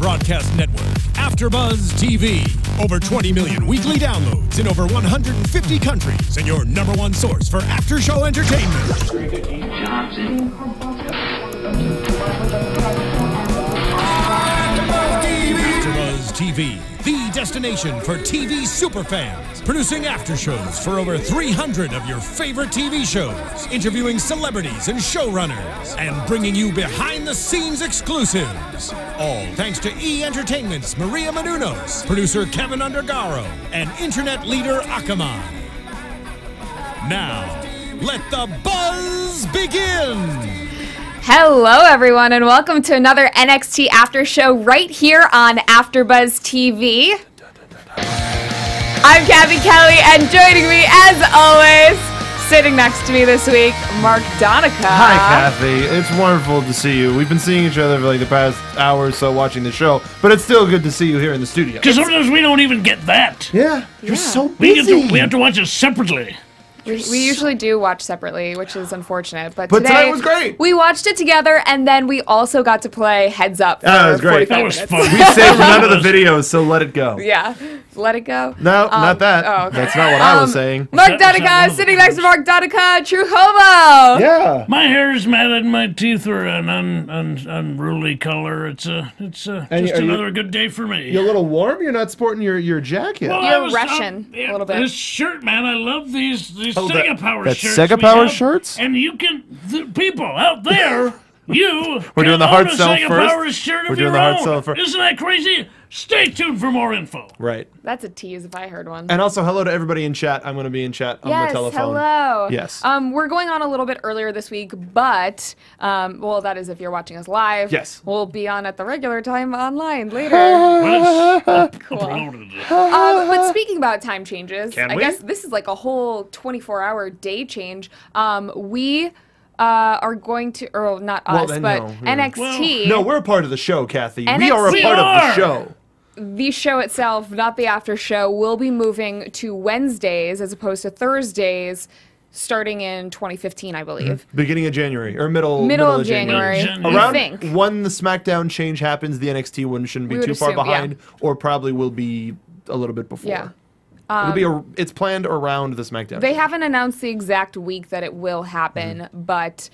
broadcast network, AfterBuzz TV. Over 20 million weekly downloads in over 150 countries, and your #1 source for after-show entertainment. AfterBuzz TV, the destination for TV superfans. Producing aftershows for over 300 of your favorite TV shows, interviewing celebrities and showrunners, and bringing you behind-the-scenes exclusives. All thanks to E! Entertainment's Maria Menounos, producer Kevin Undergaro, and internet leader Akamai. Now, let the buzz begin! Hello, everyone, and welcome to another NXT After Show right here on AfterBuzz TV. I'm Kathy Kelly, and joining me, as always, sitting next to me this week, Mark Donica. Hi, Kathy. It's wonderful to see you. We've been seeing each other for like the past hour or so watching the show, but it's still good to see you here in the studio. Because sometimes we don't even get that. Yeah, you're so busy. We have to watch it separately. We usually do watch separately, which is unfortunate. But tonight was great. We watched it together, and then we also got to play Heads Up for that was great. 45 That was minutes. fun. We saved none of the videos, so let it go. Yeah. Let it go? No, not that. Oh, okay. That's not what I was saying. Mark Is that one Donica, of the sitting next to things? Mark Donica, true homo. Yeah. My hair is matted, my teeth are an unruly color. It's just another good day for me. You're a little warm? You're not sporting your jacket? Well, You're Russian a little bit. This shirt, man, I love these Oh, Sega Power that's shirts. Sega we Power have, shirts? And you can, the people out there, you We're doing the can hard own a sell Sega first. Power shirt We're of doing your the hard own. sell first. Isn't that crazy? Stay tuned for more info. Right. That's a tease if I heard one. And also, hello to everybody in chat. I'm going to be in chat on the telephone. Hello. Yes. We're going on a little bit earlier this week, but, well, that is if you're watching us live. Yes. We'll be on at the regular time online later. Well, it's Cool. uploaded. But speaking about time changes, Can I we? guess this is like a whole 24-hour day change. We are going to, or not us, then but no, yeah. NXT. No, we're a part of the show, Kathy. We NXT. are a We part of the are. show. The show itself, not the after show, will be moving to Wednesdays as opposed to Thursdays starting in 2015, I believe. Beginning of January, or middle Middle of January, January. we Around think. when the SmackDown change happens, the NXT one shouldn't be We would too far assume, yeah. behind, or probably will be a little bit before. Yeah. It's planned around the SmackDown. They haven't announced the exact week that it will happen, but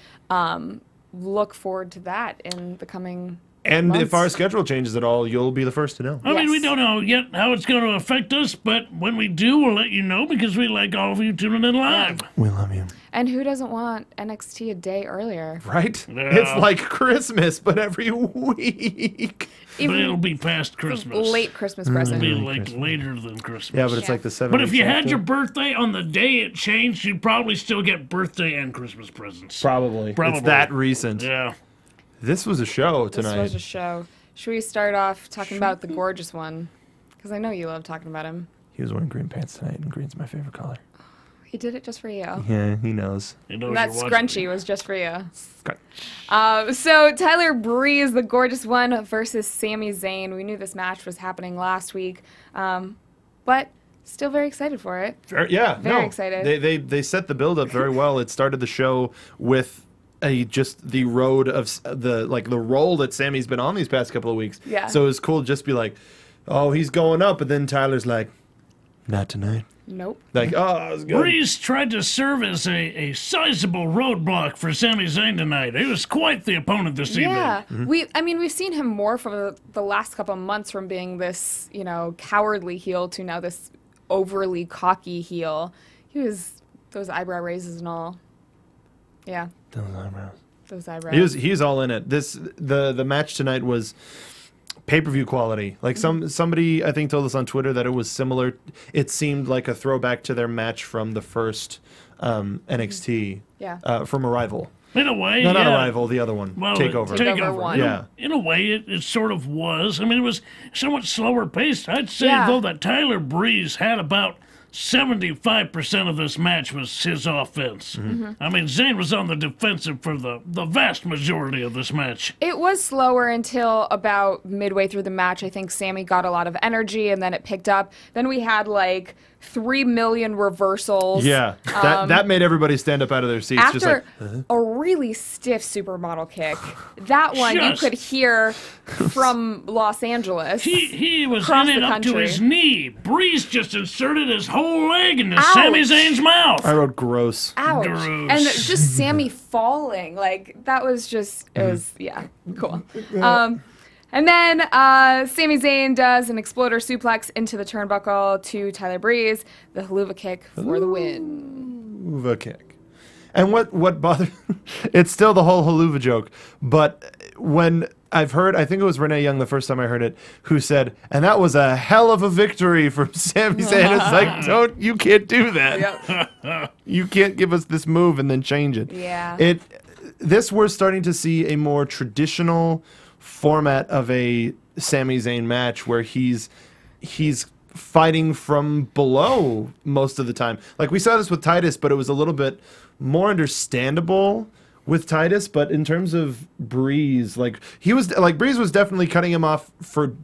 look forward to that in the coming and months. if our schedule changes at all, you'll be the first to know. I mean, we Yes. don't know yet how it's going to affect us, but when we do, we'll let you know because we like all of you tuning in live. We love you. And who doesn't want NXT a day earlier? Right? Yeah. It's like Christmas, but every week. But it'll be past Christmas. Late Christmas It'll present. be like later than Christmas. Yeah, but it's Yeah. like the 7th. But if you had your birthday on the day it changed, you'd probably still get birthday and Christmas presents. Probably. Probably. It's that recent. Yeah. This was a show tonight. This was a show. Should we start off talking about the gorgeous one? Because I know you love talking about him. He was wearing green pants tonight, and green's my favorite color. He did it just for you. Yeah, he knows. You know And that you're watching. scrunchie was just for you. Scott. So Tyler Breeze, the gorgeous one, versus Sami Zayn. We knew this match was happening last week, but still very excited for it. Very excited. They set the build up very well. It started the show with just the road of the role that Sammy's been on these past couple of weeks. Yeah. So it was cool to just be like, oh, he's going up, but then Tyler's like, not tonight. Nope. Like, oh, that was good. Breeze tried to serve as a sizable roadblock for Sami Zayn tonight. He was quite the opponent this Yeah, evening. we've seen him more for the last couple of months from being this, cowardly heel to now this overly cocky heel. He was those eyebrow raises and all. Yeah, Those eyebrows. those eyebrows. He's all in it. The match tonight was pay-per-view quality. Like somebody I think told us on Twitter that it was similar. It seemed like a throwback to their match from the first NXT. Yeah. From Arrival. In a way, No, yeah. not Arrival. The other one. Well, Takeover. Takeover one. Yeah. In a way, it sort of was. I mean, it was somewhat slower paced. I'd say, Yeah. though, that Tyler Breeze had about 75% of this match was his offense. I mean, Zayn was on the defensive for the vast majority of this match. It was slower until about midway through the match. I think Sammy got a lot of energy, and then it picked up. Then we had like 3 million reversals. Yeah, that made everybody stand up out of their seats. After just like, a really stiff supermodel kick, that one you could hear from Los Angeles. He was across in it the up to country. his knee. Breeze just inserted his whole leg into Sami Zayn's mouth. I wrote gross. Ouch. Gross. And just Sammy falling. Like, that was just, it was, yeah, cool. And then Sami Zayn does an exploder suplex into the turnbuckle to Tyler Breeze, the haluva kick for the win. Haluva kick. And what bothered... It's still the whole haluva joke, but when I've heard, I think it was Renee Young the first time I heard it, who said, and that was a hell of a victory for Sami Zayn. It's like, you can't do that. Yep. You can't give us this move and then change it. Yeah. This we're starting to see a more traditional format of a Sami Zayn match where he's fighting from below most of the time. Like we saw this with Titus, but it was a little bit more understandable with Titus. But in terms of Breeze, Breeze was definitely cutting him off for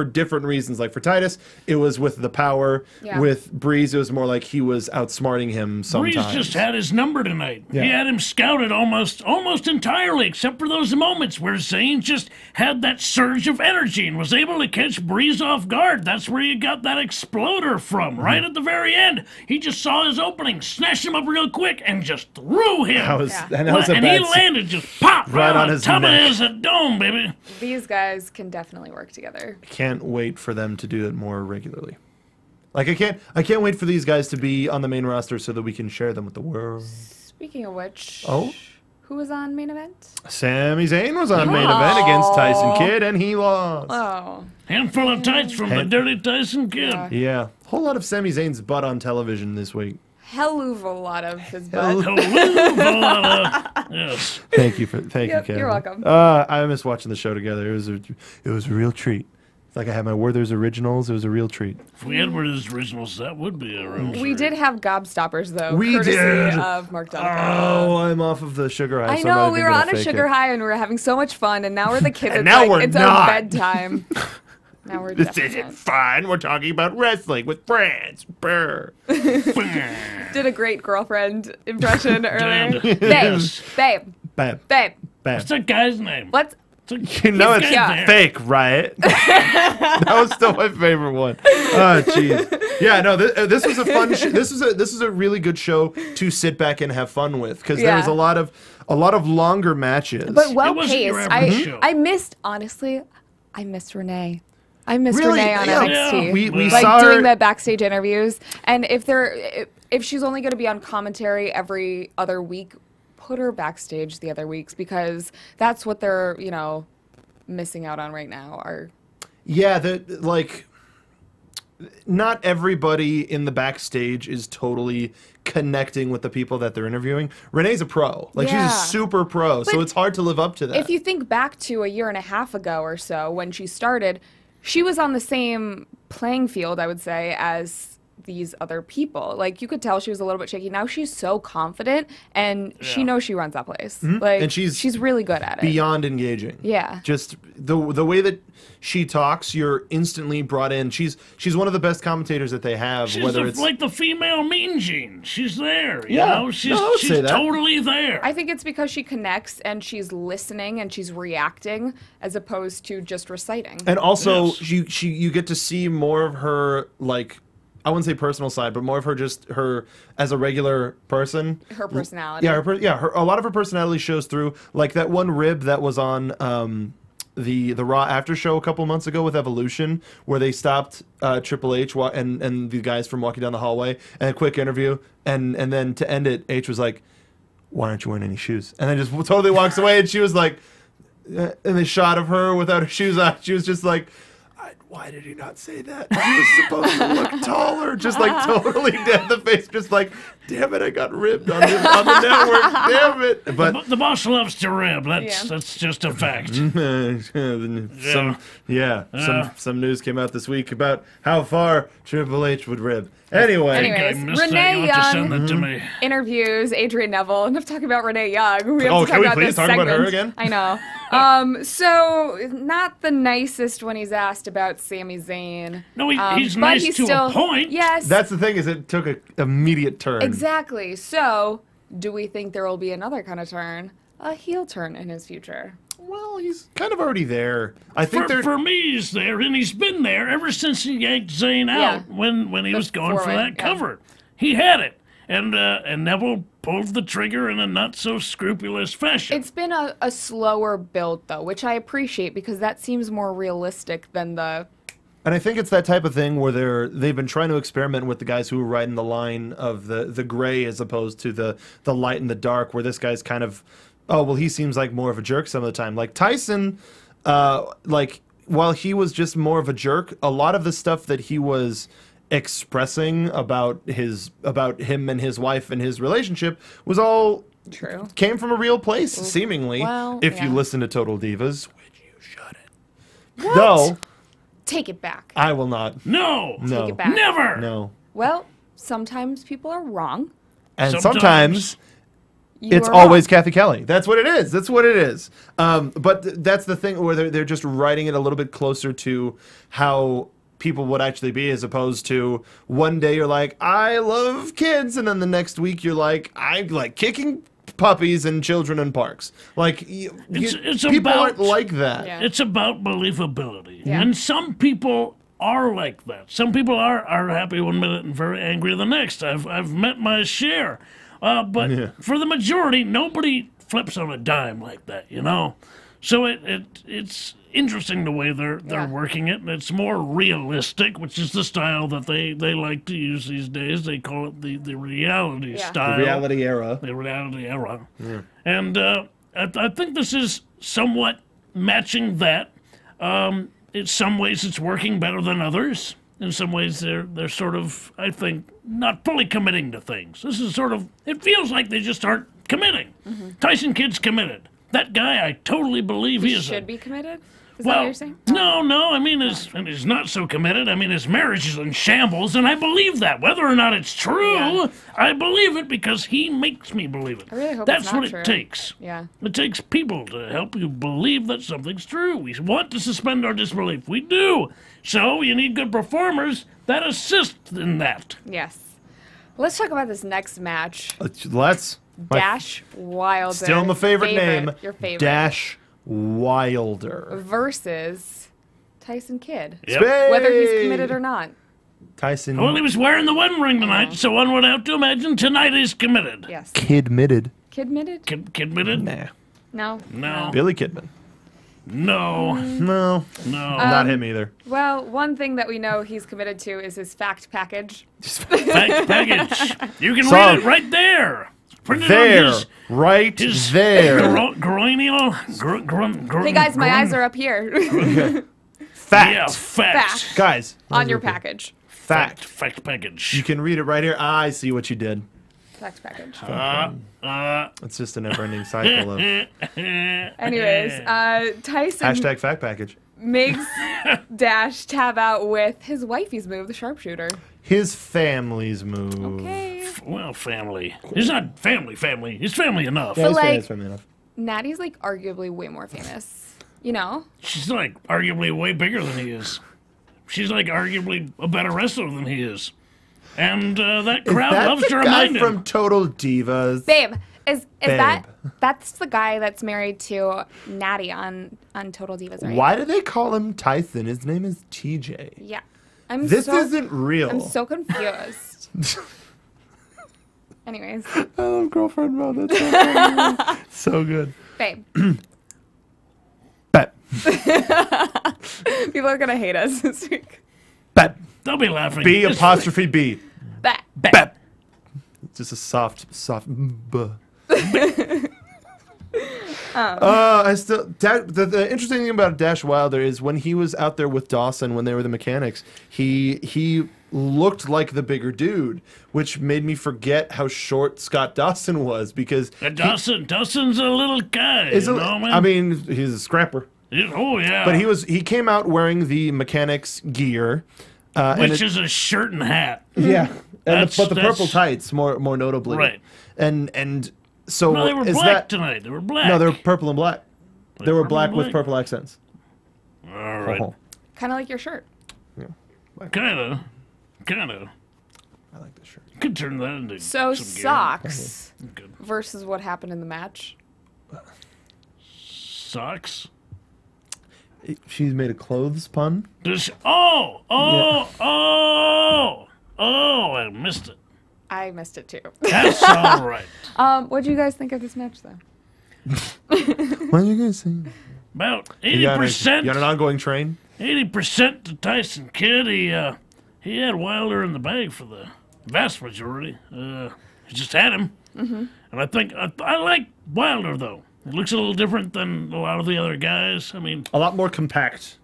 different reasons. Like for Titus, it was with the power. Yeah. With Breeze, it was more like he was outsmarting him sometimes. Breeze just had his number tonight. Yeah. He had him scouted almost entirely, except for those moments where Zayn just had that surge of energy and was able to catch Breeze off guard. That's where you got that exploder from, right at the very end. He just saw his opening, snatched him up real quick, and just threw him. And he landed just pop right on his top neck. of his dome, baby. These guys can definitely work together. Can't wait for them to do it more regularly. Like I can't wait for these guys to be on the main roster so that we can share them with the world. Speaking of which, Oh, who was on main event? Sami Zayn was on main event against Tyson Kidd and he lost. Oh, Handful of tights from the Dirty Tyson Kid. Yeah. Yeah, whole lot of Sami Zayn's butt on television this week. hell of a lot of his butt. Yes. Thank you, Yep, Kevin. you're welcome. I miss watching the show together. It was a real treat. It's like I had my Werther's originals. It was a real treat. If we had Werther's originals, that would be a real We treat. did have gobstoppers though. We courtesy did. of Mark Donica. Oh, I'm off of the sugar high. I so I'm not know even we were gonna on a fake sugar it. high and we were having so much fun, and now we're the kids. And It's now like, we're it's not. our bedtime. Now we're This definitely isn't fun. We're talking about wrestling with friends. Brr. did a great girlfriend impression earlier. Did. Babe, Yes. babe, Bam. babe. Bam. What's that guy's name? Let's. You know it's Yeah. fake, right? That was still my favorite one. Oh, jeez. Yeah, no, this was a fun. This is a really good show to sit back and have fun with because there was a lot of longer matches. But well It wasn't your paced. average show. I missed honestly. I missed Renee. I missed Really? Renee on Yeah. NXT. We like saw doing her. the backstage interviews, and if she's only going to be on commentary every other week, put her backstage the other weeks because that's what they're missing out on right now. Yeah, not everybody in the backstage is totally connecting with the people that they're interviewing. Renee's a pro. Like Yeah. she's a super pro, so But it's hard to live up to that. If you think back to a year and a half ago or so when she started, she was on the same playing field, I would say, as these other people. Like you could tell she was a little bit shaky. Now she's so confident and she knows she runs that place. Like And she's really good at it. beyond engaging. Yeah. Just the way that she talks, you're instantly brought in. She's one of the best commentators that they have. She's whether it's like the female Mean Gene. She's there. You Yeah. know? She's, No, I would she's say that. totally there. I think it's because she connects and she's listening and she's reacting as opposed to just reciting. and also Yes. you get to see more of her, like, I wouldn't say personal side, but more of her as a regular person. Her personality. Yeah, a lot of her personality shows through. Like that one rib that was on the Raw after show a couple months ago with Evolution, where they stopped Triple H and the guys from walking down the hallway and a quick interview, and then to end it, H was like, "Why aren't you wearing any shoes?" And then just totally walks away, and she was like, and the shot of her without her shoes on, she was just like, why did he not say that? He was supposed to look taller. Just like totally dead in the face. Just like, damn it, I got ribbed on the network. Damn it. But The boss loves to rib. Yeah. That's just a fact. some news came out this week about how far Triple H would rib. Anyway. Anyways, I missed that. Renee You'll have to Young send that to me. interviews Adrian Neville. Enough talking about Renee Young. We have Oh, to can talk we about please this talk segment. about her again? I know. So not the nicest when he's asked about Sami Zayn. No, he's but nice he's to still, a point. Yes. That's the thing, is it took an immediate turn. Exactly. So, do we think there will be another kind of turn? A heel turn in his future? Well, he's kind of already there. I think For me, he's there, and he's been there ever since he yanked Zayn out when he was going for that cover. He had it, and Neville pulled the trigger in a not so scrupulous fashion. It's been a slower build, though, which I appreciate because that seems more realistic than the... And I think it's that type of thing where they've been trying to experiment with the guys who are riding the line of the gray as opposed to the light and the dark, where this guy's kind of, oh, well, he seems like more of a jerk some of the time. Like Tyson, while he was just more of a jerk, a lot of the stuff that he was expressing about him and his wife and his relationship was all True. Came from a real place, seemingly. Well, if you listen to Total Divas, which you shouldn't. What? No, Take it back. I will not. No. Take it back. Never. No. Well, sometimes people are wrong. And Sometimes. sometimes it's always Kathy Kelly. That's what it is. That's what it is. But that's the thing where they're just writing it a little bit closer to how people would actually be, as opposed to one day you're like, I love kids, and then the next week you're like, I like kicking puppies and children in parks. Like, It's people about- aren't like that. Yeah. It's about believability. Yeah. And some people are like that. Some people are happy one minute and very angry the next. I've met my share. But for the majority, nobody flips on a dime like that, you know? So it's interesting the way they're working it, and it's more realistic, which is the style that they like to use these days. They call it the reality style. The reality era. The reality era. Yeah. And I think this is somewhat matching that. In some ways, it's working better than others. In some ways, they're sort of, I think, not fully committing to things. This is sort of, it feels like they just aren't committing. Mm-hmm. Tyson Kidd's committed. That guy, I totally believe he is. Should be committed? Is that what you're saying? No. I mean, he's not so committed. I mean, his marriage is in shambles, and I believe that. Whether or not it's true, I believe it because he makes me believe it. I really hope That's it's not what true. it takes. Yeah. It takes people to help you believe that something's true. We want to suspend our disbelief. We do. So you need good performers that assist in that. Yes. Let's talk about this next match. Let's. Dash Wilder. Still my favorite name. Your favorite. Dash Wilder. Versus Tyson Kidd. Yep. Whether he's committed or not. Tyson. Well, he was wearing the wedding ring tonight, so one would have to imagine tonight is committed. Yes. Kidmitted. Kidmitted? Committed? Nah. No. No. Billy Kidman. No. No. No. Not him either. Well, one thing that we know he's committed to is his fact package. Fact package. You can So- read it right there. Print it There. on Right his there. groinial. Hey guys, my eyes are up here. Fact. Yeah, fact. Guys. On your package. Fact. Fact package. You can read it right here. I see what you did. Fact package. It's just a never-ending cycle of Anyways, Tyson hashtag fact package. makes Dash tab out with his wifey's move, the sharpshooter. His family's move. Okay. Well, family. He's not family. He's family enough. Yeah, his like- family's family enough. Natty's like arguably way more famous. You know? She's like arguably way bigger than he is. She's like arguably a better wrestler than he is. And that crowd That's loves the to guy remind him. from Total Divas. Babe, is Babe. that's the guy that's married to Natty on Total Divas, right? Why do they call him Tyson? His name is TJ. Yeah. This isn't real. I'm so confused. Anyways, I love girlfriend mode. That's so good. babe, Bet. people are gonna hate us this week. Bet. They'll be laughing. B It's- apostrophe B. Bet. Bet. It's just a soft B. The interesting thing about Dash Wilder is when he was out there with Dawson when they were the mechanics, he looked like the bigger dude, which made me forget how short Scott Dawson was because Dawson's a little guy. You know, man? I mean, he's a scrapper. Oh yeah. But he came out wearing the mechanics gear, which is a shirt and hat. yeah, but the That's- purple tights more notably, Right. And so No, they were is black that tonight. They were black. no, they're purple and black. They were black with purple accents. All right. Oh, Kind of like your shirt. Kinda. I like this shirt. Could turn that into So some gear. socks Good. versus what happened in the match. Socks. She's made a clothes pun. I missed it. I missed it too. That's all right. What do you guys think of this match, though? What are you gonna say? About You got 80%. an ongoing train? 80% to Tyson Kidd. He had Wilder in the bag for the vast majority. He just had him. And I think I like Wilder though. It looks a little different than a lot of the other guys. I mean, A lot more compact.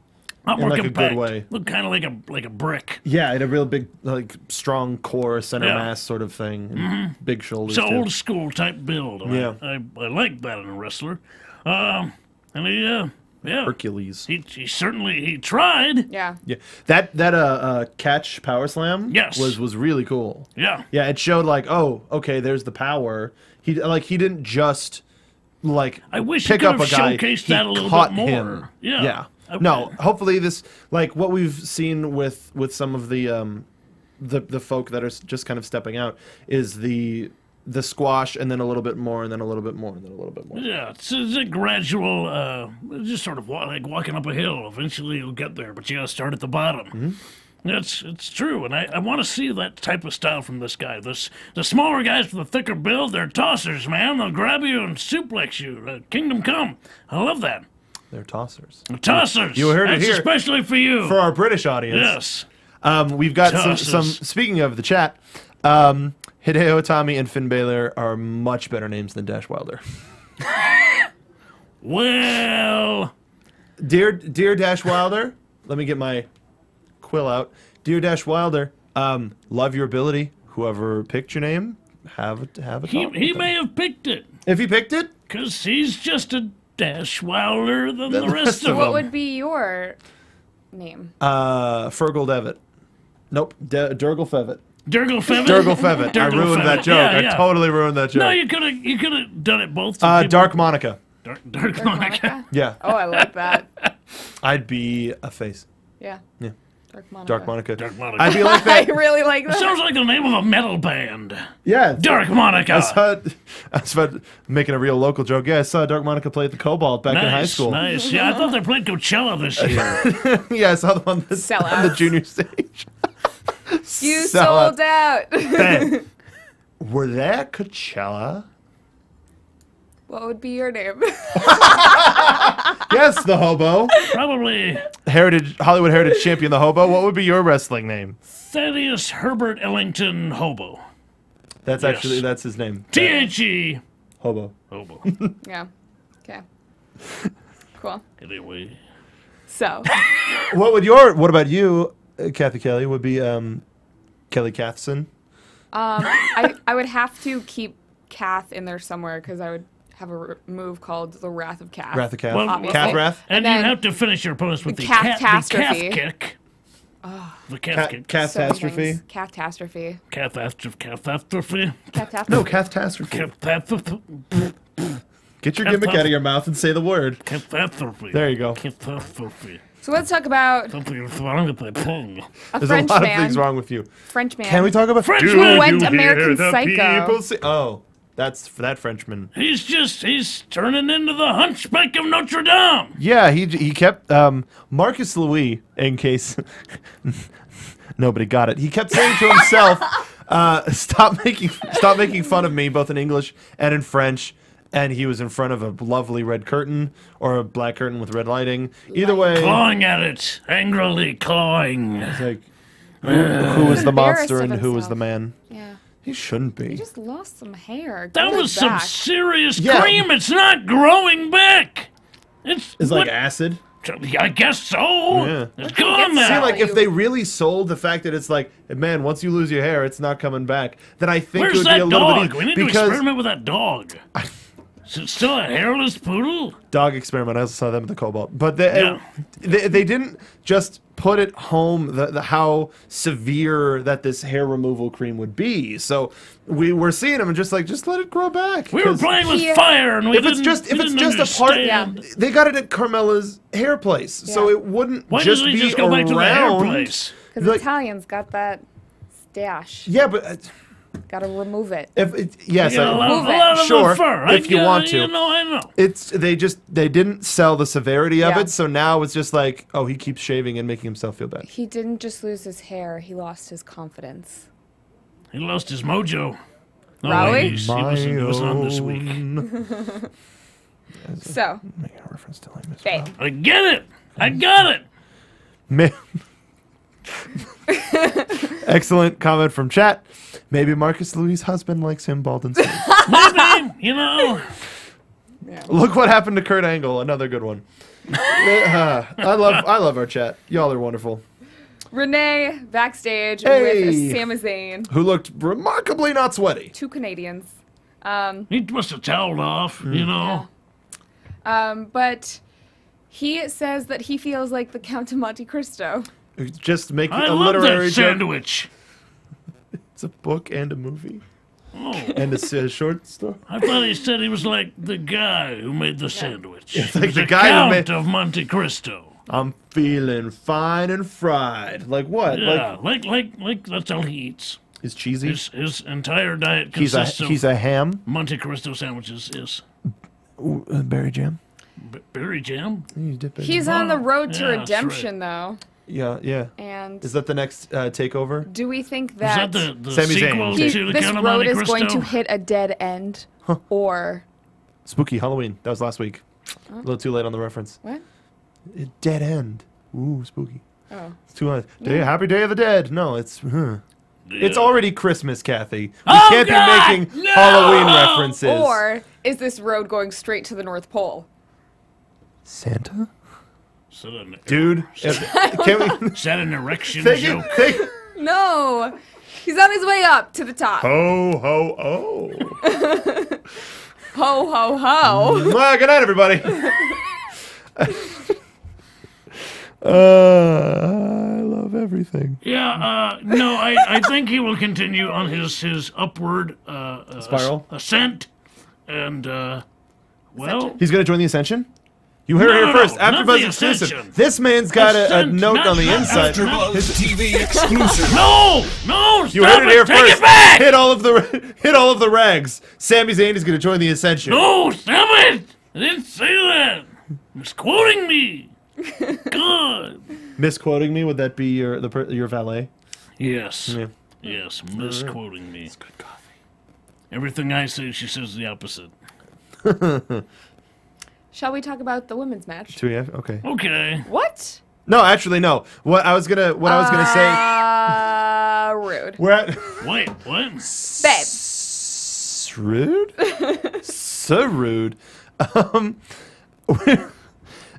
a lot more like a compact. good way. Look kind of like a brick. Yeah, and a real big, like, strong core, center Yeah. mass sort of thing. And big shoulders. It's an too. old school type build. Yeah. I like that in a wrestler. And he Hercules. he certainly tried. Yeah. Yeah, that catch power slam. Yes. was really cool. Yeah. Yeah, it showed like, oh, okay, there's the power. He didn't just like I wish he pick could up a have guy. showcased He that a little caught bit more. him. Yeah. No, hopefully this, like what we've seen with some of the folk that are just kind of stepping out is the squash and then a little bit more and then a little bit more and then a little bit more. Yeah, it's a gradual, just sort of like walking up a hill. Eventually you'll get there, but you gotta start at the bottom. It's true, and I want to see that type of style from this guy. The smaller guys with the thicker build, they're tossers, man. They'll grab you and suplex you. Kingdom come. I love that. They're tossers. Tossers. You heard it That's here. especially for you. For our British audience. Yes. We've got Tossers. some. Speaking of the chat, Hideo Itami and Finn Balor are much better names than Dash Wilder. Well, Dear Dash Wilder, let me get my quill out. Dear Dash Wilder, love your ability. Whoever picked your name, have a talk. he with may them. have picked it, If he picked it, because he's just a dash wilder than the the rest rest of of What them. would be your name? Fergal Devitt. Nope, Durgal Fevitt. Durgal Fevitt? Durgal Fevitt. I Durgal ruined that Fevitt. joke. Yeah, yeah. I totally ruined that joke. No, you could have done it both. to people- Dark Monica. Dark Monica. Yeah, Oh, I like that. I'd be a face. Yeah. Yeah. Dark Monica. Dark Monica. Dark Monica. I'd be like I that. really like that. Sounds like the name of a metal band. Yeah. Dark Monica. I was about making a real local joke. Yeah, I saw Dark Monica play at the Cobalt back in high school. Nice. Yeah, I thought they played Coachella this year. Yeah, I saw the one that's on the Sellouts. junior stage. You Sellout. sold out. Ben, were they at Coachella? What would be your name? Yes, the Hobo. Probably Hollywood Heritage Champion, the Hobo. What would be your wrestling name? Thaddeus Herbert Ellington Hobo. That's Yes. actually that's his name. T-H-E. Hobo. Hobo. Yeah. Okay. Cool. Anyway. So, What about you, Kathy Kelly? Would be Kelly Kathson. I would have to keep Kath in there somewhere because I would have a move called the Wrath of Kath. Wrath of Kath. Well, Obviously. Kath Wrath. And And you then have to finish your opponents with the Catastrophe. calf kick. The calf kick. Catastrophe. Catastrophe. Catastrophe. Catastrophe. No, catastrophe. Catastrophe. Get your gimmick out of your mouth and say the word. Catastrophe. There you go. Catastrophe. So let's talk about Something is wrong with my tongue. a There's French a lot man. of things wrong with you. French man. Can we talk about Frenchman! Who went you American hear the Psycho. people say- Oh, that's for that Frenchman. He's turning into the Hunchback of Notre Dame. Yeah, he kept Marcus Louis, in case nobody got it. He kept saying to himself, "Stop making fun of me," both in English and in French. And he was in front of a lovely red curtain or a black curtain with red lighting. Either way, Clawing at it, angrily clawing. it's like who was the monster and Embarrassed of who was the himself. man? Yeah. He shouldn't be. He just lost some hair. That Grow it was some back. serious Yeah. cream. It's not growing back. It's what- like acid. I guess so. Yeah. It's get gone See, now. See, like if they really sold the fact that it's like, man, once you lose your hair, it's not coming back. Then I think Where's it would be that a little dog? bit We need to because experiment with that dog. Is it still a hairless poodle? Dog Experiment. I also saw them at the Cobalt, but they didn't just put it home how severe that this hair removal cream would be. So we were seeing them and just let it grow back. We were playing with fire, and if it's just a part, they got it at Carmella's hair place, so it wouldn't Why just doesn't he be just go back to the hair around. place? Because Like- Italians got that stash. Yeah, but Gotta remove it. yes, You know, a Move lot of the Sure, fur. if you want to. You know, I know. they didn't sell the severity of Yeah. it, so now it's just like, oh, he keeps shaving and making himself feel bad. He didn't just lose his hair, he lost his confidence. He lost his mojo. Oh, Raleigh? he was on this week. So, Making a reference to like Miss babe. I get it. I got it. Man. Excellent comment from chat. Maybe Marcus Louis' husband likes him bald and smooth. Maybe, you know. Look what happened to Kurt Angle. Another good one. I love our chat. Y'all are wonderful. Renee backstage Hey. with Sami Zayn, Who looked remarkably not sweaty. 2 Canadians. He must have toweled off, you know. But he says that he feels like the Count of Monte Cristo. Just make I a love literary that joke. sandwich. It's a book and a movie Oh, and a short story. I thought he said he was like the guy who made the sandwich. It's He like was the the guy who Count made- of Monte Cristo. I'm feeling fine and fried. Like what? Yeah, Like like that's all he eats. he's cheesy. His entire diet He's consists a of ham. Monte Cristo sandwiches. Yes. Berry jam. Berry jam? You dip it in. He's on the road to Yeah, that's redemption, though. Yeah. And Is that the next takeover? do we think Is that, that the Sami Zayn. sequel he- to the this Count of road Monte is Cristo? going to hit a dead end? Or Spooky Halloween. That was last week. A little too late on the reference. what? Dead end. Ooh, spooky. Oh. It's too much. Happy Day of the Dead. No, it's it's Yeah. already Christmas, Kathy. We Oh, can't God! be making No! Halloween references. Or is this road going straight to the North Pole? Santa? Is that an, Dude, can we is that an erection take joke? it? No, he's on his way up to the top. Ho, ho, oh. Ho ho ho! Well, good night, everybody. I love everything. Yeah, no, I think he will continue on his upward Spiral? ascent, and well, He's going to join the Ascension? You heard it No, here no, first. no, not AfterBuzz the exclusive. Ascension. This man's got a Ascent, note not- on the not inside. AfterBuzz TV exclusive. no, You stop heard it here Take first. it back! Hit all of the rags. Sami Zayn is going to join the Ascension. No, stop it! I didn't say that. Misquoting me. God. Misquoting me, would that be your valet? Yes. Yeah. Yes, misquoting me. It's good coffee. Everything I say, she says the opposite. Shall we talk about the women's match? Do we have? Okay. Okay. What? No, actually, no. What I was gonna say. Rude. We're at Wait, what? Babe. rude. So rude. One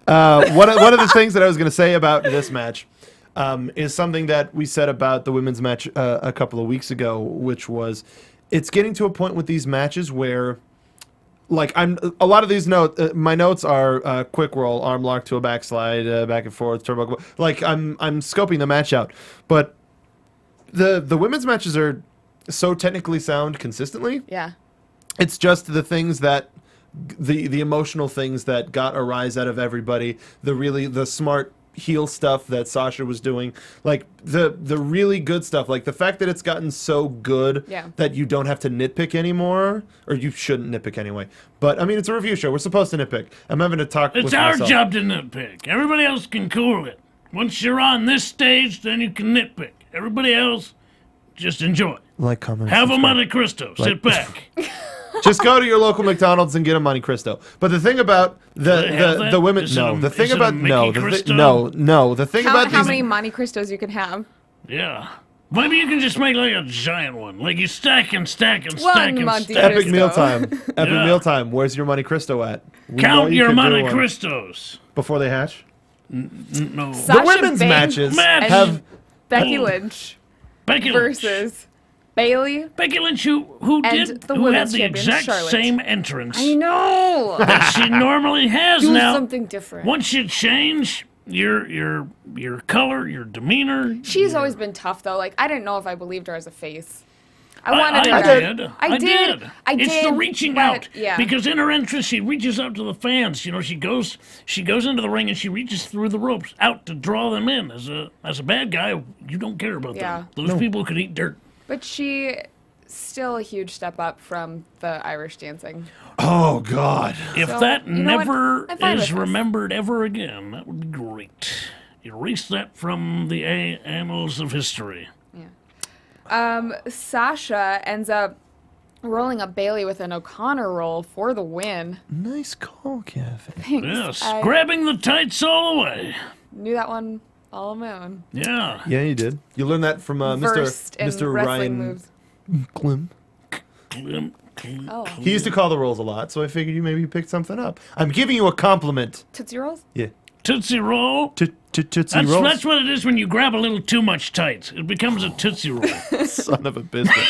of the things that I was gonna say about this match is something that we said about the women's match a couple of weeks ago, which was it's getting to a point with these matches where. Like a lot of these notes. My notes are quick roll, arm lock to a backslide, back and forth, turbo. Like I'm scoping the match out, but the women's matches are so technically sound consistently. Yeah. It's just the things that the emotional things that got a rise out of everybody. The smart heel stuff that Sasha was doing, like the really good stuff, like the fact that it's gotten so good that you don't have to nitpick anymore, or you shouldn't nitpick anyway. But I mean, it's a review show. We're supposed to nitpick. I'm having to talk. It's with our myself. job to nitpick. Everybody else can cool it. Once you're on this stage, then you can nitpick. Everybody else, just enjoy. Like, comment, Have a subscribe. Monte Cristo. Sit back. Just go to your local McDonald's and get a Monte Cristo. But the thing about they have the that? women, Is it no. a- The thing is it a about no, Mickey the Cristo? no. The thing about How these. many Monte Cristos you can have? Yeah. Maybe you can just make like a giant one. Like you stack and stack and One stack and Monte stack. Epic Cristo. mealtime. Epic Yeah. mealtime. Where's your Monte Cristo at? We know Count you your can do Monte one. Cristos. Before they hatch. No. Sasha The women's Banks matches Match. have Becky Oh. Lynch Becky Lynch. versus Bailey. Becky Lynch, who And had the women's the champion, exact Charlotte. same entrance I know. that she normally has Do now. something different. Once you change your color, your demeanor. She's always been tough, though. Like, I didn't know if I believed her as a face. I I wanted her. did. I did. It's the reaching but, out. Yeah. Because in her entrance, she reaches out to the fans. You know, she goes into the ring and she reaches through the ropes out to draw them in. As a bad guy, you don't care about Yeah. them. Those people could eat dirt. But she still a huge step up from the Irish dancing. Oh God. If So, that you know what? never I'm fine with is this. remembered ever again, that would be great. Erase that from the annals of history. Sasha ends up rolling up Bailey with an O'Connor roll for the win. Nice call, Kathy. Thanks. Yes, I grabbing the tights all the way. knew that one all on my own. Yeah. Yeah, you did. You learned that from Versed in Mr. wrestling Ryan moves. Klim. Oh, He used to call the rolls a lot, so I figured you maybe picked something up. I'm giving you a compliment. Tootsie Rolls? Yeah. Tootsie Roll. Tootsie Rolls. That's what it is when you grab a little too much tights. It becomes a Tootsie Roll. Son of a biscuit.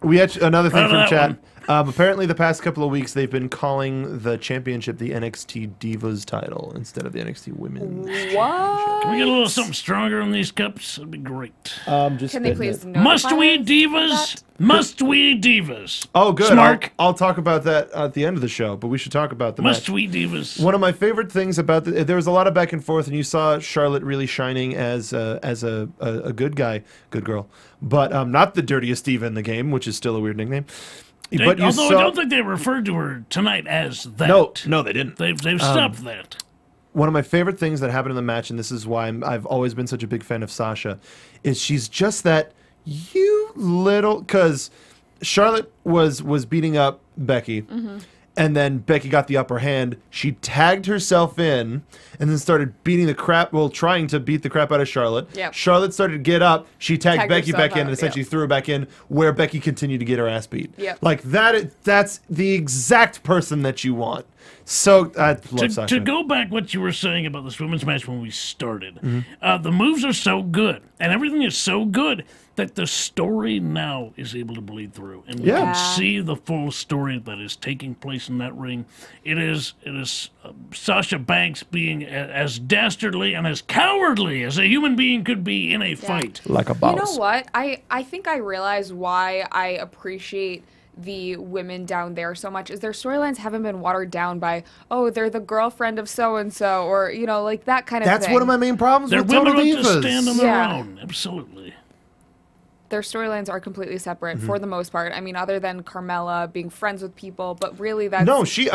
We had another thing Out of from that chat. one. Apparently, the past couple of weeks, they've been calling the championship the NXT Divas title instead of the NXT Women's. What? Can we get a little something stronger in these cups? That'd be great. Just Can they spitting please it. notify Must we us divas? that? Must we divas? Oh, good. Smark. I'll talk about that at the end of the show, but we should talk about the Must match. we divas? One of my favorite things about there was a lot of back and forth, and you saw Charlotte really shining as a good guy, good girl, but not the dirtiest diva in the game, which is still a weird nickname. But you Although saw, I don't think they referred to her tonight as that. no, they didn't. They've stopped that. One of my favorite things that happened in the match, and this is why I've always been such a big fan of Sasha, is she's just that because Charlotte was beating up Becky, and then Becky got the upper hand. She tagged herself in, and then started trying to beat the crap out of Charlotte. Yep. Charlotte started to get up. She tagged Becky herself back in out, and essentially yep. threw her back in, where Becky continued to get her ass beat. Yep. Like that's the exact person that you want. So I love Sasha. To go back what you were saying about this women's match when we started, Mm-hmm. the moves are so good, and everything is so good that the story now is able to bleed through, and we Yeah. can see the full story that is taking place in that ring. It is Sasha Banks being as dastardly and as cowardly as a human being could be in a fight. Like a boss. You know what? I think I realize why I appreciate the women down there so much is their storylines haven't been watered down by, oh, they're the girlfriend of so-and-so, or, you know, like that kind of That's thing. one of my main problems They're with Total women enough to Divas. stand on their Yeah. own. Absolutely. Their storylines are completely separate Mm-hmm. for the most part. I mean, other than Carmella being friends with people, but really that's... No, she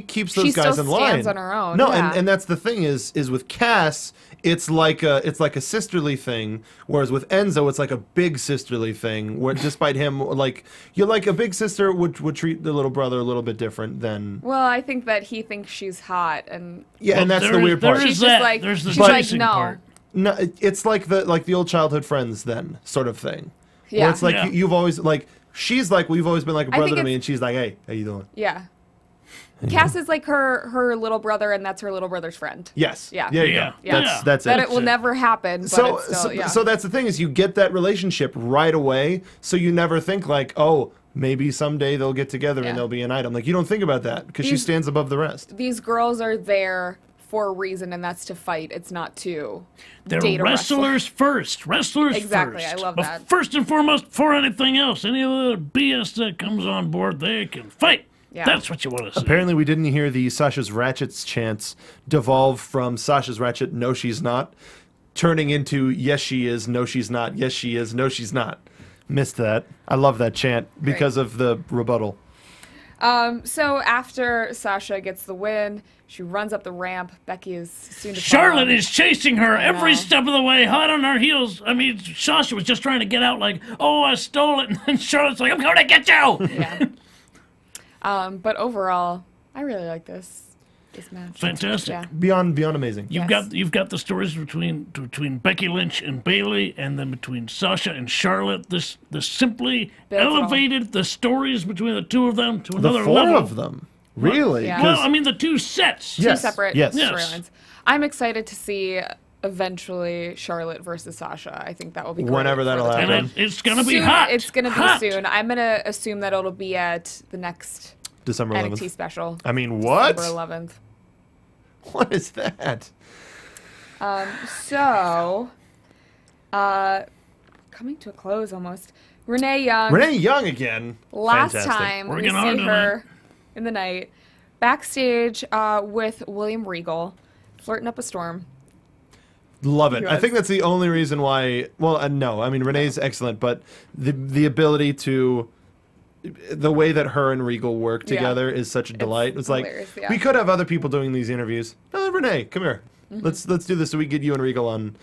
keeps those She guys still in line. stands on her own, No, yeah. and that's the thing is with Cass, it's like a sisterly thing, whereas with Enzo, it's like a big sisterly thing. Where despite him, like a big sister would treat the little brother a little bit different than. Well, I think that he thinks she's hot, and Yeah, Well, and that's there the is- weird there part. is she's just that. like, There's the she's like, chasing no. part. No, it's like the old childhood friends then sort of thing. Yeah. Where it's like Yeah. you've always like she's like we've always been like a I think brother to me, it's- and she's like, hey, how you doing? Yeah. Cass is like her little brother, and that's her little brother's friend. Yes. Yeah. There you Yeah. go. Yeah. That's That it. it will never happen, but So, it's still, so, yeah. so that's the thing is you get that relationship right away, so you never think like, oh, maybe someday they'll get together Yeah. and they'll be an item. Like you don't think about that because she These- stands above the rest. These girls are there for a reason, and that's to fight. It's not to They're date a wrestler. wrestlers first. Wrestlers Exactly, first. I love But that. First and foremost, before anything else, any other BS that comes on board, they can fight. Yeah. That's what you want to see. Apparently, we didn't hear the Sasha's Ratchets chants devolve from Sasha's Ratchet, no, she's not, turning into yes, she is, no, she's not, yes, she is, no, she's not. Missed that. I love that chant because of the rebuttal. So after Sasha gets the win, she runs up the ramp. Becky is soon to Charlotte follow. is chasing her every know. step of the way, hot on her heels. I mean, Sasha was just trying to get out like, oh, I stole it. And then Charlotte's like, I'm going to get you. Yeah. But overall, I really like this match. Fantastic. Yeah. Beyond amazing. You've got the stories between Becky Lynch and Bailey, and then between Sasha and Charlotte. This simply Builds it all. elevated the stories between the two of them to The another four level. of them. Really? Yeah. Well, 'Cause- I mean the two sets. Yes. Two separate Yes. storylines. I'm excited to see eventually Charlotte versus Sasha. I think that will be great Whenever for that'll the happen. title. And it's going to be Soon, hot. It's going to be Hot. soon. I'm going to assume that it'll be at the next December 11th. NXT special. I mean, what? December 11th. What is that? So, coming to a close almost. Renee Young. Renee Young again. Last Fantastic. time we Working see hard her in the night backstage with William Regal, flirting up a storm. Love it. I Yes. think that's the only reason why. Well, no, I mean Renee's excellent, but the ability to, the way that her and Regal work Yeah. together is such a delight. It's like hilarious, yeah. we could have other people doing these interviews. No, Renee, come here. Let's do this so we get you and Regal on.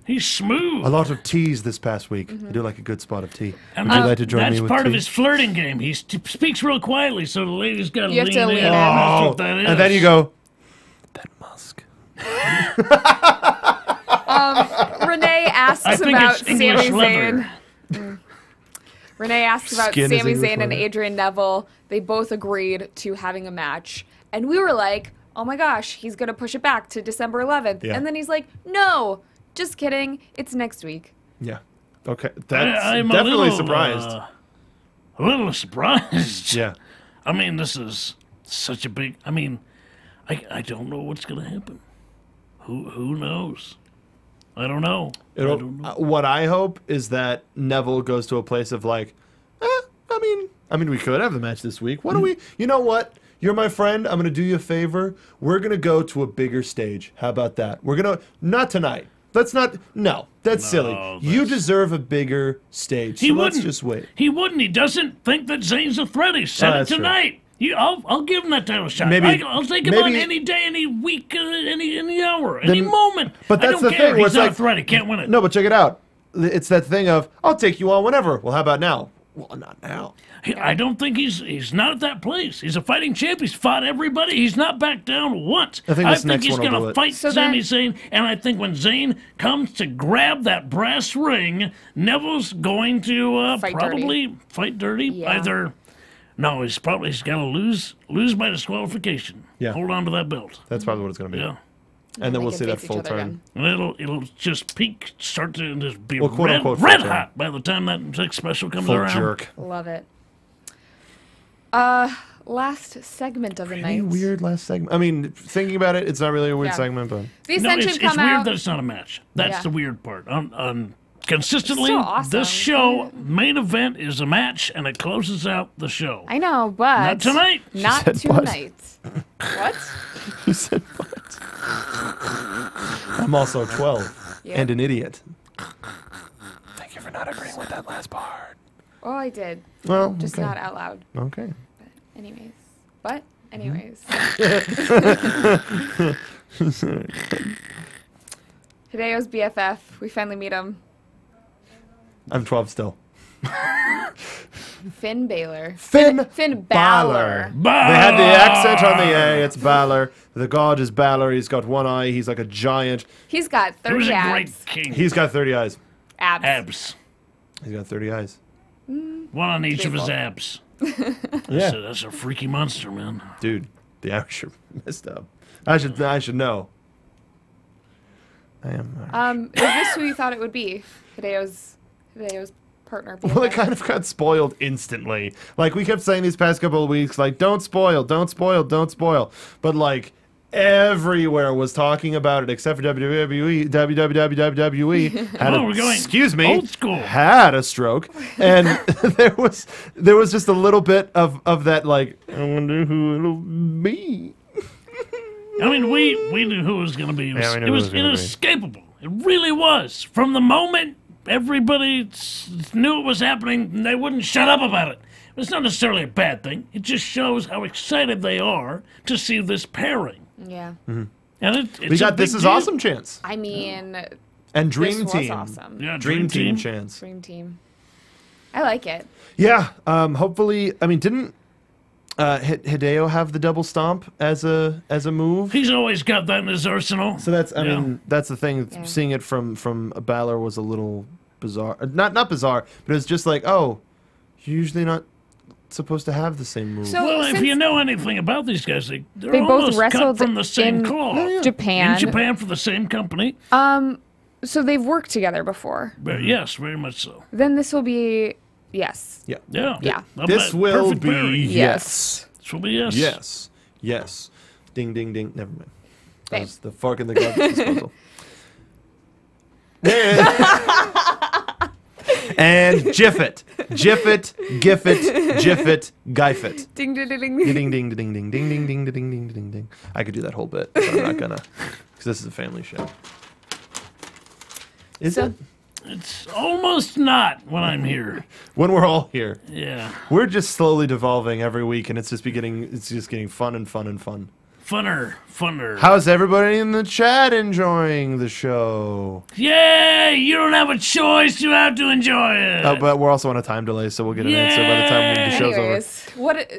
He's smooth. A lot of teas this past week. I do like a good spot of tea. And Would you like to join that's me with part tea? of his flirting game. He speaks real quietly, so the ladies got to You have lean to in. lean in. That's Oh, what that is. and then you go. That Musk. Renee asks I think about it's English Sami leather. Zayn. Renee asks about Skin is Sami English Zayn and leather. Adrian Neville. They both agreed to having a match. And we were like, oh my gosh, he's going to push it back to December 11th. Yeah. And then he's like, no, just kidding. It's next week. Yeah. Okay. That's I'm definitely a little, surprised. A little surprised. Yeah. I mean, this is such a big. I mean, I don't know what's going to happen. Who knows? I don't know. I don't know. What I hope is that Neville goes to a place of like, I mean, we could have the match this week. Why don't we? You know what? You're my friend. I'm gonna do you a favor. We're gonna go to a bigger stage. How about that? We're gonna not tonight. Let's not. No, that's silly. You deserve a bigger stage. He So wouldn't. let's just wait. He wouldn't. He doesn't think that Zayn's a threat. He said it that's true. tonight. I'll give him that title shot. Maybe- I'll take him on maybe- any day, any week, any hour, any moment. But that's I don't the care. thing, where He's it's not like- a threat. He can't win it. No, but check it out. It's that thing of I'll take you on whenever. Well, how about now? Well, not now. I don't think he's not at that place. He's a fighting champ. He's fought everybody. He's not backed down once. I think this next he's one will do gonna it. fight So Sami then- Zayn, and I think when Zayn comes to grab that brass ring, Neville's going to Fight probably fight dirty. Yeah. Either no, he's got to lose by disqualification. Yeah. Hold on to that belt. That's probably what it's gonna be. Yeah. And then They we'll can see that face each full other turn. again. And it'll just start to just be Well, quote, unquote, red full turn. hot by the time that next special comes Full around. jerk. Love it. Last segment of the Any night. weird last segment? I mean, thinking about it, it's not really a weird Yeah. segment, but The No, Ascension it's come weird out. that it's not a match. That's Yeah. the weird part. On consistently, Still awesome. this show main event is a match, and it closes out the show. I know, but Not tonight. Not said but. tonight. What? you said what? I'm also 12 Yeah. and an idiot. Thank you for not agreeing with that last part. Oh, I did. Well, Just okay. not out loud. Okay. Anyways. But anyways. Hideo's BFF. We finally meet him. I'm 12 still. Finn Balor. Finn Balor. They had the accent on the A. It's Balor. The god is Balor. He's got one eye. He's like a giant. He's got It was 30 a abs. great king. He's got 30 eyes. Abs. Abs. He's got 30 eyes. One on each of his Big abs. Yeah. That's a freaky monster, man. Dude, the Irish are messed up. I should know. I am. Is this who you thought it would be? Hideo's partner. Well, it BFF? kind of got spoiled instantly. Like, we kept saying these past couple of weeks, like, don't spoil, don't spoil, don't spoil. But, like, everywhere was talking about it except for WWE. WWE had Oh, we're going excuse me, old school. had a stroke. And there was just a little bit of that, like, I wonder who it'll be. I mean, we knew who it was going to be. It was, Yeah, we knew it who was it was gonna be. inescapable. It really was. From the moment everybody knew it was happening, they wouldn't shut up about it. It's not necessarily a bad thing. It just shows how excited they are to see this pairing. Yeah. And it's We a got This big Is deal. Awesome chance. I mean, And this Dream was Team. awesome. Yeah, Dream Team chance. Dream Team. I like it. Yeah, hopefully, I mean, didn't Hideo have the double stomp as a move? He's always got that in his arsenal. So that's, I Yeah. mean, that's the thing. Yeah. Seeing it from Balor was a little bizarre. Not bizarre, but it was just like, oh, you're usually not supposed to have the same move. So- Well, if since- you know anything about these guys, they're They both almost wrestled cut from the same in cloth. Japan. In Japan for the same company. So they've worked together before. Yes, very much so. Then this will be yes. yeah. Yeah. Yeah. This will Perfect be pairing. yes. This will be yes. Yes. Yes. Ding, ding, ding. Never mind. That Babe. was the fork in the garbage disposal. And Jiff it. Jiff it, Gif it, Jiff it, Gif it. Ding ding ding ding. Ding, ding, ding, ding, ding, ding, ding, ding, ding, ding, ding, ding. I could do that whole bit, but I'm not gonna. Because this is a family show. Is So- it? It's almost not when I'm here. When we're all here. Yeah. We're just slowly devolving every week, and it's just getting fun and fun and fun. Funner. How's everybody in the chat enjoying the show? Yeah, you don't have a choice. You have to enjoy it. But we're also on a time delay, so we'll get an answer by the time the show's over. Anyways, what?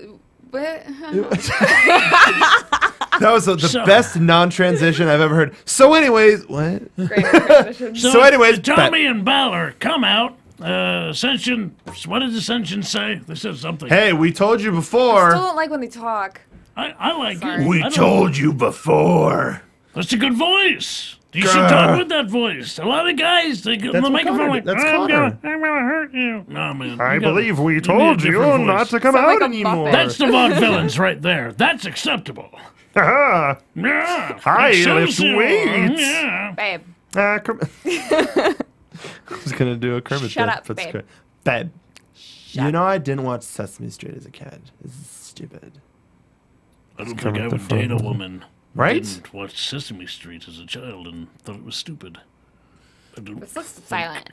That was the So- best non-transition I've ever heard. So, anyways, what? Great transition. So anyways, Tommy and Balor come out. Ascension. What did Ascension say? They said something. Hey, we told you Still before. don't like when they talk. I like Sorry. it. We I don't- told you before. That's a good voice. You should talk with that voice. A lot of guys, they get on the That's what microphone Connor like, did. That's I'm Connor. gonna hurt you. No, man. I you gotta- believe we need a told you different not voice. to come Sound out like a anymore. Muppet. That's the vaudevillains right there. That's acceptable. Haha. Yeah. Hi, lift Excelsior. weights. Yeah. Babe. I was gonna do a Kermit Shut there. up, That's babe. great. Babe. You know I didn't watch Sesame Street as a kid. This is stupid. I don't Kermit think I the would date a Frog. woman who Right? didn't watch Sesame Street as a child and thought it was stupid. I don't This looks silent.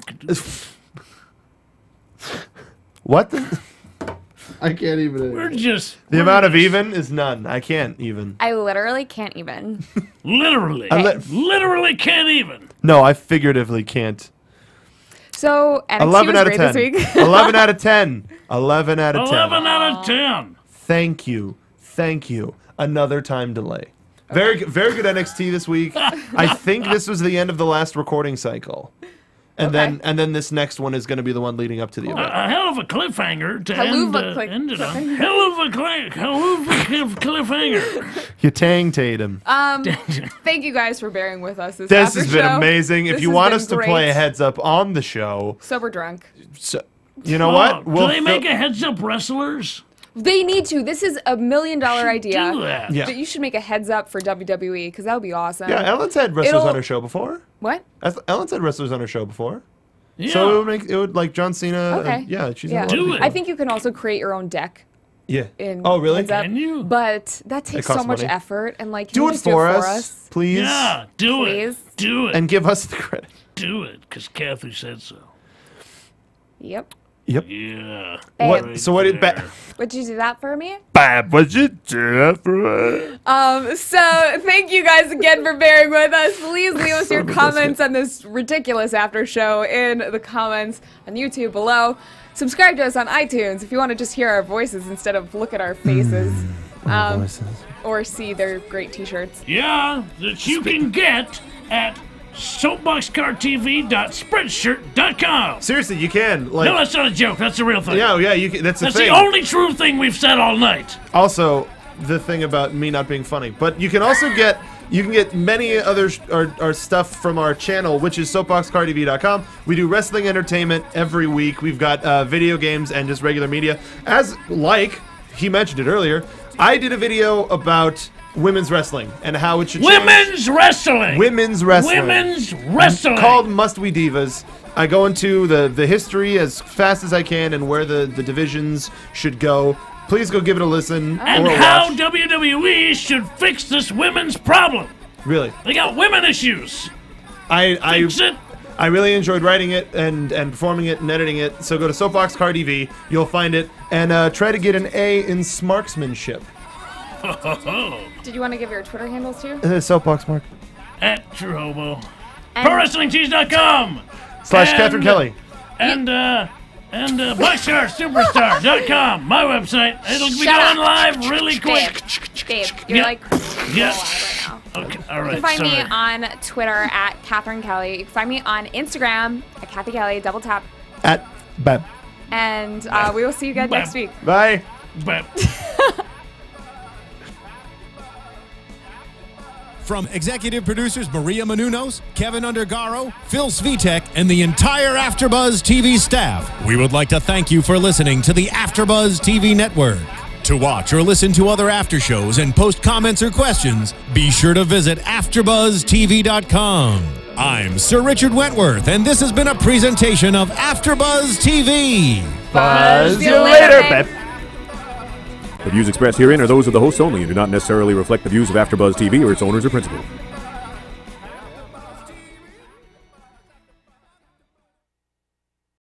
What the? I can't even. We're just The amount of even is none. I can't even. I literally can't even. literally, literally can't even. No, I figuratively can't. So NXT 11 was out of great 10. this week. 11 out of 10. 11 out of 10. 11 out of 10. Thank you. Thank you. Another time delay. Very good NXT this week. I think this was the end of the last recording cycle. And Okay. then this next one is going to be the one leading up to the event. A hell of a cliffhanger to Haluva end it on. cliffhanger. Hell of a cliffhanger. You tang Tatum. Thank you guys for bearing with us this This after has been show. amazing. If This you has want been us to great. play a heads up on the show, Sober drunk. so, you know what? Do they make a heads up wrestlers? They need to. This is $1 million idea. Do that. Yeah. That you should make a heads up for WWE because that would be awesome. Yeah, Ellen's had wrestlers It'll- on her show before. What? Ellen's had wrestlers on her show before. Yeah. So it would like John Cena. Okay. Yeah, she's Yeah. on a lot of Do people. it. I think you can also create your own deck. Yeah. In Oh, really? Heads Up, Can you? But that takes costs so much money. effort and like. Can Do you it just for do it us, please. Yeah, do Please. it. Do it. And give us the credit. do it, because Kathy said so. Yep. Yep. Yeah. What? Right So what did there. Would you do that for me? Bab? What'd you do that for? So thank you guys again for bearing with us. Please leave us your comments on this ridiculous after show in the comments on YouTube below. Subscribe to us on iTunes if you want to just hear our voices instead of look at our faces. Or see their great t-shirts. Yeah, that you can get at soapboxcartv.spreadshirt.com. Seriously, you can. Like, No, that's not a joke. That's a real thing. yeah, you can, that's the That's thing. the only true thing we've said all night. Also, the thing about me not being funny, but you can also get many other our stuff from our channel, which is soapboxcartv.com. We do wrestling entertainment every week. We've got video games and just regular media. As like he mentioned it earlier, I did a video about women's wrestling and how it should change. Women's wrestling. Women's wrestling. Women's wrestling. Called Must We Divas. I go into the history as fast as I can and where the divisions should go. Please go give it a listen and or a how watch. WWE should fix this women's problem. Really, They got women issues. Fix it. I really enjoyed writing it and performing it and editing it. So go to Soapbox Car TV. You'll find it and try to get an A in smarksmanship. Did you want to give your Twitter handles too? Soapbox Mark At True Hobo. And- ProWrestlingTees.com. / And- Catherine Kelly. And BoxcarSuperstar.com, my website. It'll be Shut going up. live really quick. Babe, you're Yeah. like Yeah. right now. Okay, all right. You can find sorry. me on Twitter at Catherine Kelly. You can find me on Instagram at Kathy Kelly, double tap. At Bab. And we will see you again next week. Bye. But From executive producers Maria Menounos, Kevin Undergaro, Phil Svitek, and the entire AfterBuzz TV staff, we would like to thank you for listening to the AfterBuzz TV network. To watch or listen to other after shows and post comments or questions, be sure to visit AfterBuzzTV.com. I'm Sir Richard Wentworth, and this has been a presentation of AfterBuzz TV. Buzz See you you later, later, babe. babe. The views expressed herein are those of the host only and do not necessarily reflect the views of AfterBuzz TV or its owners or principals.